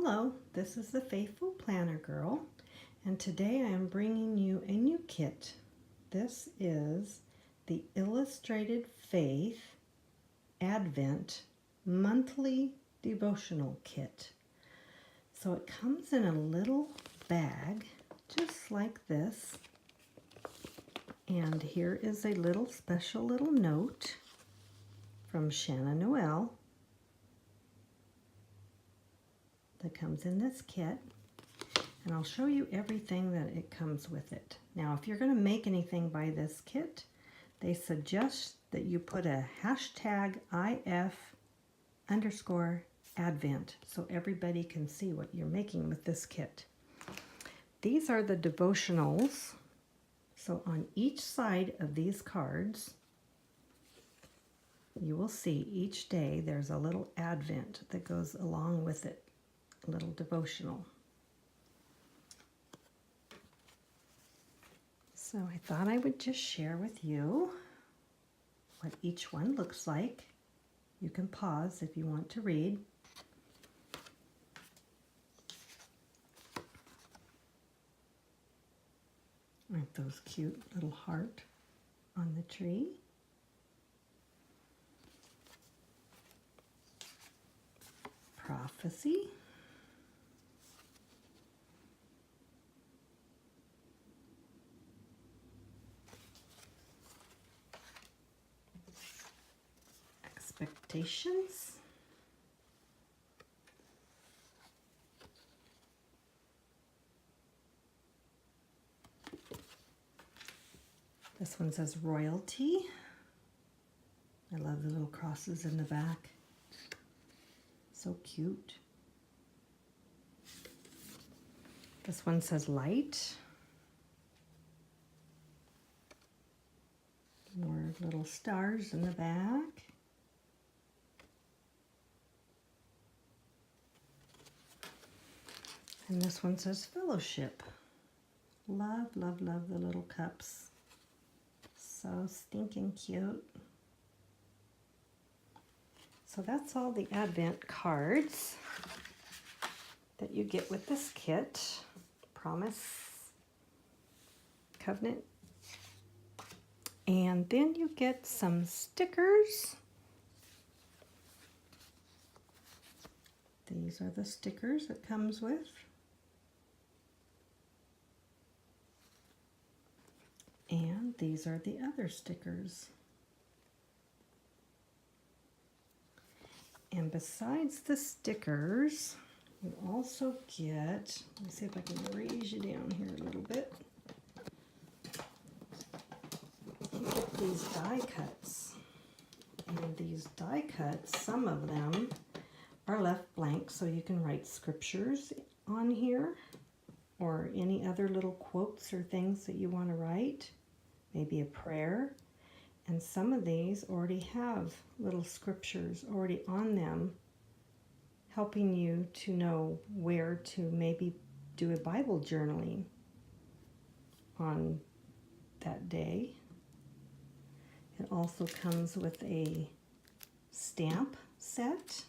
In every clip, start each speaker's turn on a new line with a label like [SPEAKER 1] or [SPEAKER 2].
[SPEAKER 1] Hello, this is the Faithful Planner Girl, and today I am bringing you a new kit. This is the Illustrated Faith Advent Monthly Devotional Kit. So it comes in a little bag, just like this, and here is a little special little note from Shanna Noel that comes in this kit, and I'll show you everything that it comes with it. Now, if you're going to make anything by this kit, they suggest that you put a hashtag #IF_Advent so everybody can see what you're making with this kit. These are the devotionals. So on each side of these cards, you will see each day there's a little Advent that goes along with it. Little devotional. So I thought I would just share with you what each one looks like. You can pause if you want to read. Aren't those cute little heart on the tree? Prophecy. Expectations. This one says royalty. I love the little crosses in the back. So cute. This one says light. More little stars in the back. And this one says fellowship. Love, love, love the little cups. So stinking cute. So that's all the Advent cards that you get with this kit. Promise, Covenant. And then you get some stickers. These are the stickers it comes with. And these are the other stickers. And besides the stickers, you also get, let me see if I can raise you down here a little bit. You get these die cuts. And these die cuts, some of them are left blank, so you can write scriptures on here or any other little quotes or things that you want to write. Maybe a prayer. And some of these already have little scriptures already on them, helping you to know where to maybe do a Bible journaling on that day. It also comes with a stamp set.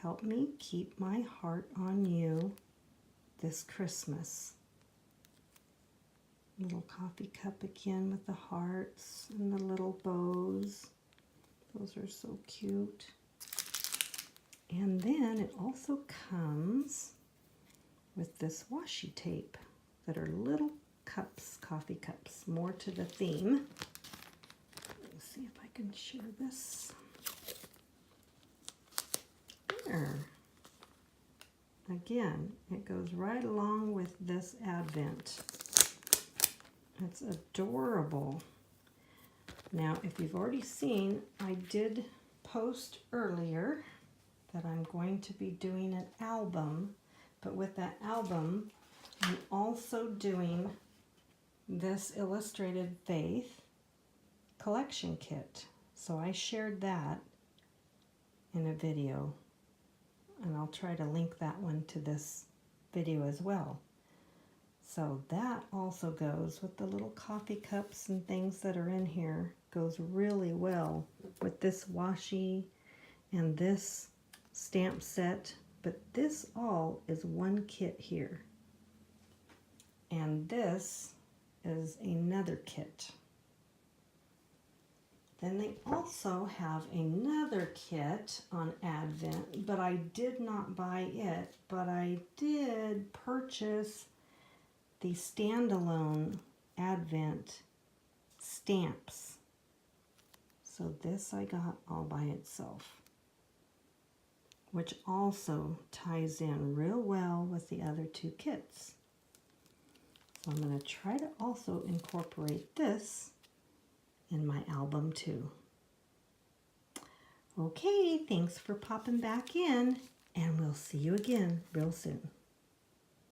[SPEAKER 1] Help me keep my heart on you this Christmas. Little coffee cup again with the hearts and the little bows. Those are so cute. And then it also comes with this washi tape that are little cups, coffee cups, more to the theme. Let's see if I can share this. There. Again, it goes right along with this Advent. It's adorable. Now, if you've already seen, I did post earlier that I'm going to be doing an album, but with that album, I'm also doing this Illustrated Faith collection kit. So I shared that in a video, and I'll try to link that one to this video as well. So that also goes with the little coffee cups and things that are in here. Goes really well with this washi and this stamp set but this all is one kit here. And this is another kit. Then they also have another kit on Advent, but I did not buy it, but I did purchase the standalone Advent stamps. So this I got all by itself, which also ties in real well with the other two kits. So I'm going to try to also incorporate this in my album too. Okay, thanks for popping back in, and we'll see you again real soon.